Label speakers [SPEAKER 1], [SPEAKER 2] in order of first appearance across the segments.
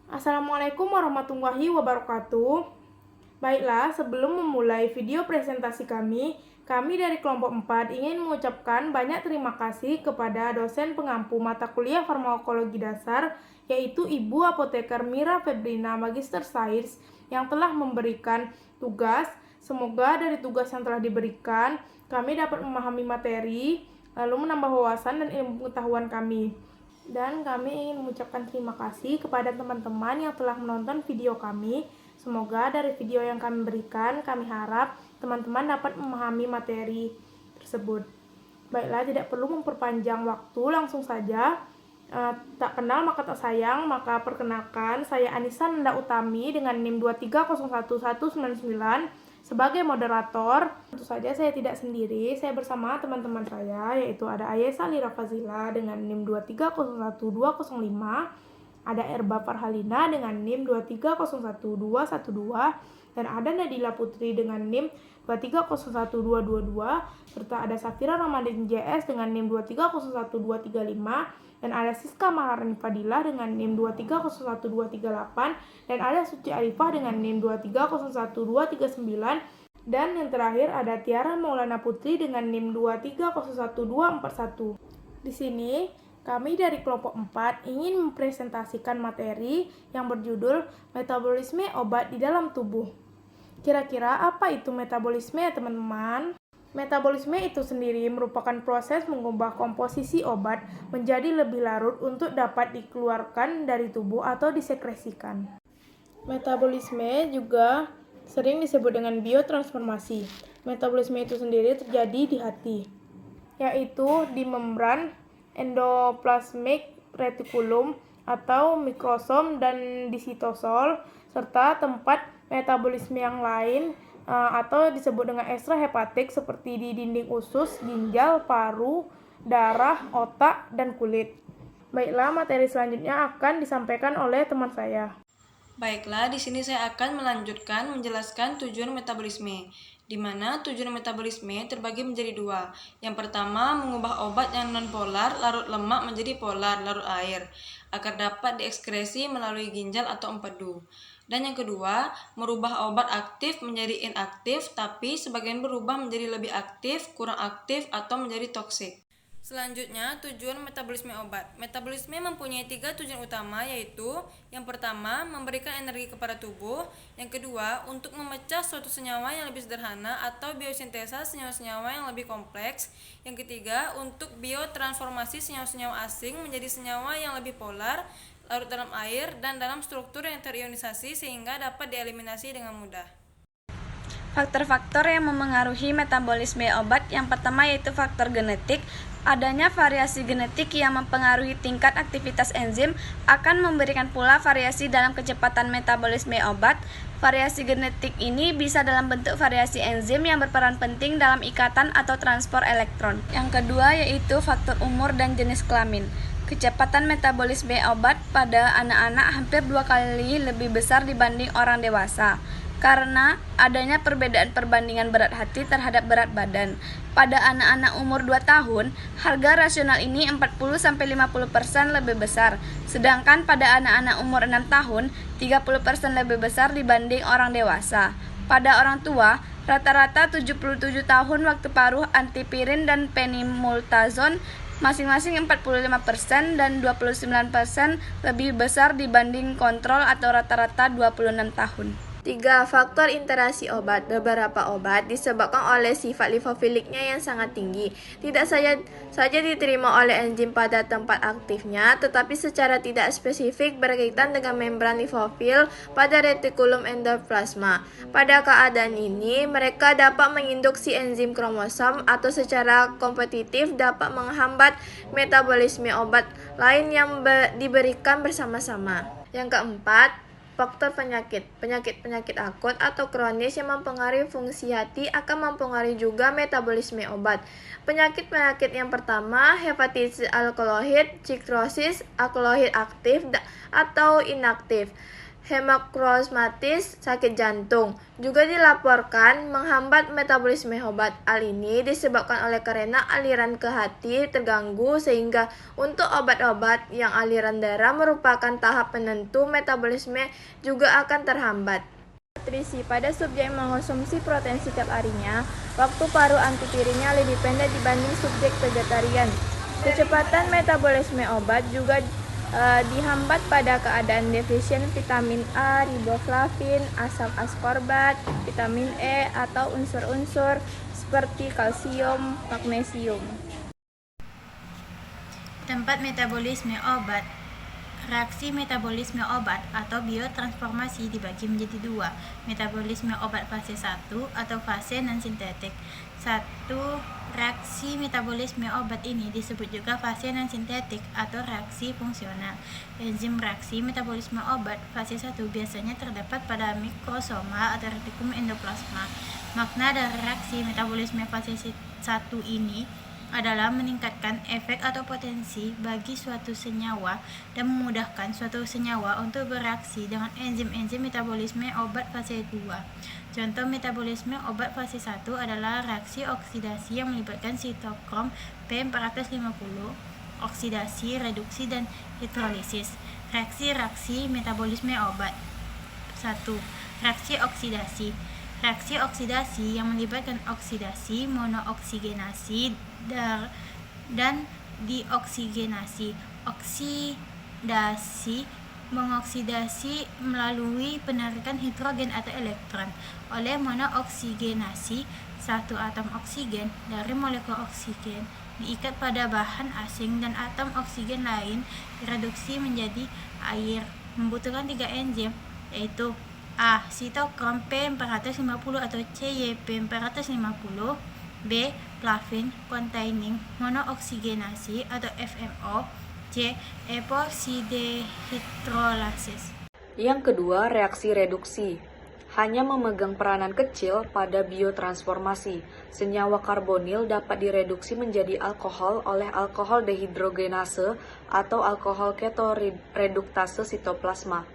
[SPEAKER 1] Assalamualaikum warahmatullahi wabarakatuh. Baiklah, sebelum memulai video presentasi kami dari kelompok 4 ingin mengucapkan banyak terima kasih kepada dosen pengampu mata kuliah farmakologi dasar, yaitu Ibu Apoteker Mira Febrina Magister Sains, yang telah memberikan tugas. Semoga dari tugas yang telah diberikan, kami dapat memahami materi, lalu menambah wawasan dan ilmu pengetahuan kami. Dan kami ingin mengucapkan terima kasih kepada teman-teman yang telah menonton video kami. Semoga dari video yang kami berikan, kami harap teman-teman dapat memahami materi tersebut. Baiklah, tidak perlu memperpanjang waktu, langsung saja. Tak kenal maka tak sayang, maka perkenalkan, saya Anissa Nanda Utami dengan NIM 2301199 sebagai moderator. Tentu saja saya tidak sendiri, saya bersama teman-teman saya, yaitu ada Ayesa Lira Fazila dengan NIM 2301205, ada Erba Farhalina dengan NIM 2301212, dan ada Nadila Putri dengan NIM 2301222, serta ada Safira Ramadhan JS dengan NIM 2301235, dan ada Siska Maharani Fadilah dengan NIM 2301238, dan ada Suci Arifah dengan NIM 2301239, dan yang terakhir ada Tiara Maulana Putri dengan NIM 2301241. Di sini kami dari kelompok 4 ingin mempresentasikan materi yang berjudul metabolisme obat di dalam tubuh. Kira-kira apa itu metabolisme ya teman-teman? Metabolisme itu sendiri merupakan proses mengubah komposisi obat menjadi lebih larut untuk dapat dikeluarkan dari tubuh atau disekresikan. Metabolisme juga sering disebut dengan biotransformasi. Metabolisme itu sendiri terjadi di hati, yaitu di membran endoplasmic reticulum atau mikrosom dan di sitosol, serta tempat metabolisme yang lain atau disebut dengan ekstrahepatik seperti di dinding usus, ginjal, paru, darah, otak, dan kulit. Baiklah, materi selanjutnya akan disampaikan oleh teman saya.
[SPEAKER 2] Baiklah, di sini saya akan melanjutkan menjelaskan tujuan metabolisme, di mana tujuan metabolisme terbagi menjadi dua. Yang pertama, mengubah obat yang nonpolar larut lemak menjadi polar larut air, agar dapat diekskresi melalui ginjal atau empedu. Dan yang kedua, merubah obat aktif menjadi inaktif, tapi sebagian berubah menjadi lebih aktif, kurang aktif, atau menjadi toksik. Selanjutnya, tujuan metabolisme obat. Metabolisme mempunyai 3 tujuan utama, yaitu yang pertama, memberikan energi kepada tubuh. Yang kedua, untuk memecah suatu senyawa yang lebih sederhana atau biosintesa senyawa-senyawa yang lebih kompleks. Yang ketiga, untuk biotransformasi senyawa-senyawa asing menjadi senyawa yang lebih polar, larut dalam air, dan dalam struktur yang terionisasi sehingga dapat dieliminasi dengan mudah.
[SPEAKER 3] Faktor-faktor yang memengaruhi metabolisme obat yang pertama yaitu faktor genetik. Adanya variasi genetik yang mempengaruhi tingkat aktivitas enzim akan memberikan pula variasi dalam kecepatan metabolisme obat. Variasi genetik ini bisa dalam bentuk variasi enzim yang berperan penting dalam ikatan atau transport elektron. Yang kedua yaitu faktor umur dan jenis kelamin. Kecepatan metabolisme obat pada anak-anak hampir 2 kali lebih besar dibanding orang dewasa, karena adanya perbedaan perbandingan berat hati terhadap berat badan. Pada anak-anak umur 2 tahun, harga rasional ini 40-50% lebih besar, sedangkan pada anak-anak umur 6 tahun, 30% lebih besar dibanding orang dewasa. Pada orang tua, rata-rata 77 tahun waktu paruh antipirin dan penimultazon masing-masing 45% dan 29% lebih besar dibanding kontrol atau rata-rata 26 tahun. 3. Faktor interaksi obat. Beberapa obat disebabkan oleh sifat lipofiliknya yang sangat tinggi. Tidak saja diterima oleh enzim pada tempat aktifnya, tetapi secara tidak spesifik berkaitan dengan membran lipofil pada retikulum endoplasma. Pada keadaan ini, mereka dapat menginduksi enzim kromosom atau secara kompetitif dapat menghambat metabolisme obat lain yang diberikan bersama-sama. Yang keempat, faktor penyakit. Penyakit akut atau kronis yang mempengaruhi fungsi hati akan mempengaruhi juga metabolisme obat. Penyakit-penyakit yang pertama, hepatitis alkaloid, sikrosis, alkaloid aktif atau inaktif.
[SPEAKER 4] Hemokromatis, sakit jantung, juga dilaporkan menghambat metabolisme obat. Hal ini disebabkan oleh karena aliran ke hati terganggu sehingga untuk obat-obat yang aliran darah merupakan tahap penentu metabolisme juga akan terhambat. Nutrisi pada subjek yang mengonsumsi protein setiap harinya, waktu paruh antipirinnya lebih pendek dibanding subjek vegetarian. Kecepatan metabolisme obat juga dihambat pada keadaan defisien vitamin A, riboflavin, asam askorbat, vitamin E, atau unsur-unsur seperti kalsium, magnesium.
[SPEAKER 5] Tempat metabolisme obat. Reaksi metabolisme obat atau biotransformasi dibagi menjadi dua, metabolisme obat fase 1 atau fase non-sintetik. 1. Reaksi metabolisme obat ini disebut juga fase non-sintetik atau reaksi fungsional. Enzim reaksi metabolisme obat fase 1 biasanya terdapat pada mikrosoma atau retikulum endoplasma. Makna dari reaksi metabolisme fase 1 ini adalah meningkatkan efek atau potensi bagi suatu senyawa dan memudahkan suatu senyawa untuk bereaksi dengan enzim-enzim metabolisme obat fase 2. Contoh metabolisme obat fase 1 adalah reaksi oksidasi yang melibatkan sitokrom P450, oksidasi, reduksi, dan hidrolisis. Reaksi metabolisme obat. 1. Reaksi oksidasi. Reaksi oksidasi yang melibatkan oksidasi, monooksigenasi, dan dioksigenasi. Oksidasi mengoksidasi melalui penarikan hidrogen atau elektron. Oleh monooksigenasi, satu atom oksigen dari molekul oksigen diikat pada bahan asing dan atom oksigen lain direduksi menjadi air. Membutuhkan 3 enzim, yaitu A. Sitokrom P450 atau CYP450, B. Flavin containing monooksigenasi atau FMO, C. Epoxidehydrolases.
[SPEAKER 6] Yang kedua, reaksi reduksi. Hanya memegang peranan kecil pada biotransformasi. Senyawa karbonil dapat direduksi menjadi alkohol oleh alkohol dehidrogenase atau alkohol ketoreduktase sitoplasma.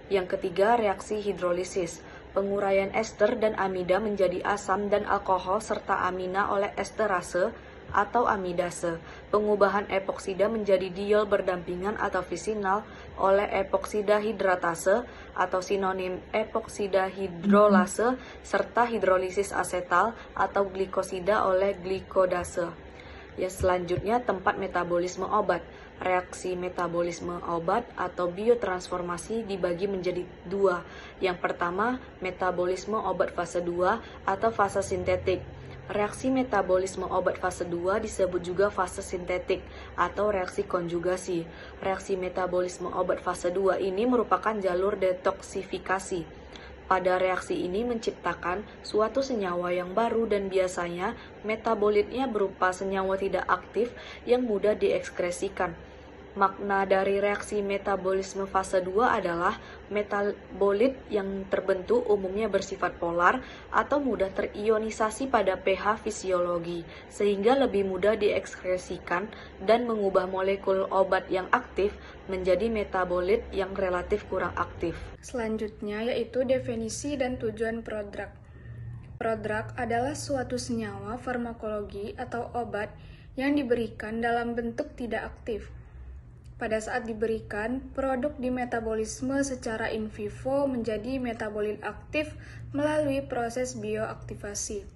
[SPEAKER 6] Yang ketiga, reaksi hidrolisis. Penguraian ester dan amida menjadi asam dan alkohol serta amina oleh esterase atau amidase. Pengubahan epoksida menjadi diol berdampingan atau visinal oleh epoksida hidratase atau sinonim epoksida hidrolase serta hidrolisis asetal atau glikosida oleh glikodase. Selanjutnya, tempat metabolisme obat. Reaksi metabolisme obat atau biotransformasi dibagi menjadi dua. Yang pertama, metabolisme obat fase 2 atau fase sintetik. Reaksi metabolisme obat fase 2 disebut juga fase sintetik atau reaksi konjugasi. Reaksi metabolisme obat fase 2 ini merupakan jalur detoksifikasi. Pada reaksi ini menciptakan suatu senyawa yang baru dan biasanya metabolitnya berupa senyawa tidak aktif yang mudah diekskresikan. Makna dari reaksi metabolisme fase 2 adalah metabolit yang terbentuk umumnya bersifat polar atau mudah terionisasi pada pH fisiologi, sehingga lebih mudah diekskresikan dan mengubah molekul obat yang aktif menjadi metabolit yang relatif kurang aktif.
[SPEAKER 3] Selanjutnya yaitu definisi dan tujuan prodrug. Prodrug adalah suatu senyawa farmakologi atau obat yang diberikan dalam bentuk tidak aktif. Pada saat diberikan, produk dimetabolisme secara in vivo menjadi metabolit aktif melalui proses bioaktivasi.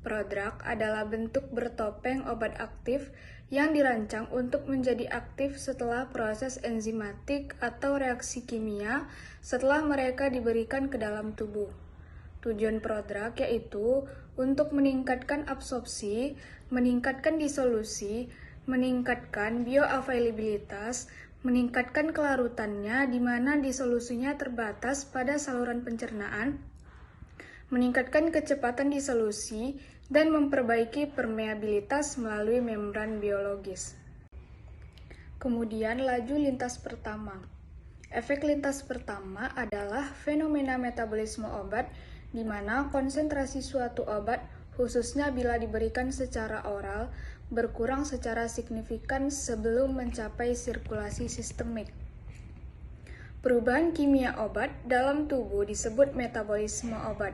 [SPEAKER 3] Prodrug adalah bentuk bertopeng obat aktif yang dirancang untuk menjadi aktif setelah proses enzimatik atau reaksi kimia setelah mereka diberikan ke dalam tubuh. Tujuan prodrug yaitu untuk meningkatkan absorpsi, meningkatkan disolusi, meningkatkan bioavailabilitas, meningkatkan kelarutannya di mana disolusinya terbatas pada saluran pencernaan, meningkatkan kecepatan disolusi, dan memperbaiki permeabilitas melalui membran biologis. Kemudian laju lintas pertama. Efek lintas pertama adalah fenomena metabolisme obat di mana konsentrasi suatu obat, khususnya bila diberikan secara oral, berkurang secara signifikan sebelum mencapai sirkulasi sistemik. Perubahan kimia obat dalam tubuh disebut metabolisme obat.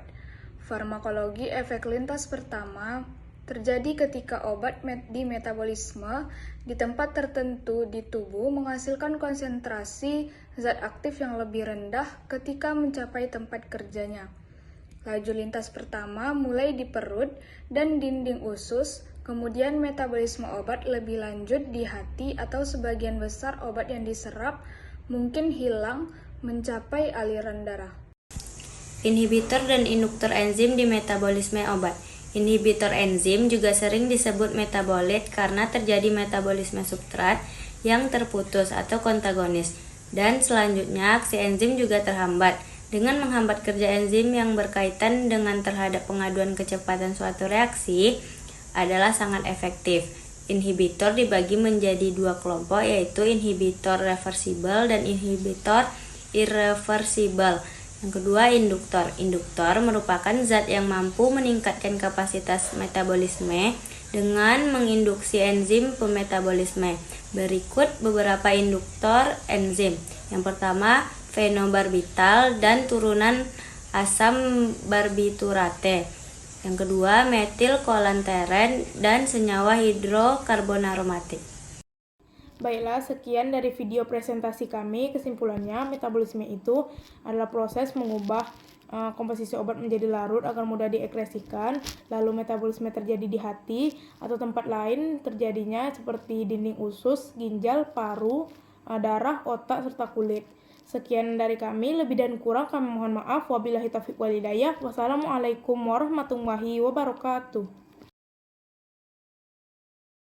[SPEAKER 3] Farmakologi efek lintas pertama terjadi ketika obat di metabolisme di tempat tertentu di tubuh menghasilkan konsentrasi zat aktif yang lebih rendah ketika mencapai tempat kerjanya. Laju lintas pertama mulai di perut dan dinding usus, kemudian metabolisme obat lebih lanjut di hati atau sebagian besar obat yang diserap mungkin hilang mencapai aliran darah.
[SPEAKER 7] Inhibitor dan induktor enzim di metabolisme obat. Inhibitor enzim juga sering disebut metabolit karena terjadi metabolisme substrat yang terputus atau kontagonis. Dan selanjutnya aksi enzim juga terhambat. Dengan menghambat kerja enzim yang berkaitan dengan terhadap pengaduan kecepatan suatu reaksi adalah sangat efektif. Inhibitor dibagi menjadi dua kelompok, yaitu inhibitor reversibel dan inhibitor irreversibel. Yang kedua, induktor. Induktor merupakan zat yang mampu meningkatkan kapasitas metabolisme dengan menginduksi enzim pemetabolisme. Berikut beberapa induktor enzim. Yang pertama, fenobarbital dan turunan asam barbiturate. Yang kedua, metilkolanteren dan senyawa hidrokarbon aromatik.
[SPEAKER 1] Baiklah, sekian dari video presentasi kami. Kesimpulannya, metabolisme itu adalah proses mengubah komposisi obat menjadi larut agar mudah diekskresikan. Lalu metabolisme terjadi di hati atau tempat lain terjadinya seperti dinding usus, ginjal, paru, darah, otak, serta kulit. Sekian dari kami, lebih dan kurang kami mohon maaf. Wabillahi taufiq wal hidayah. Wassalamualaikum warahmatullahi wabarakatuh.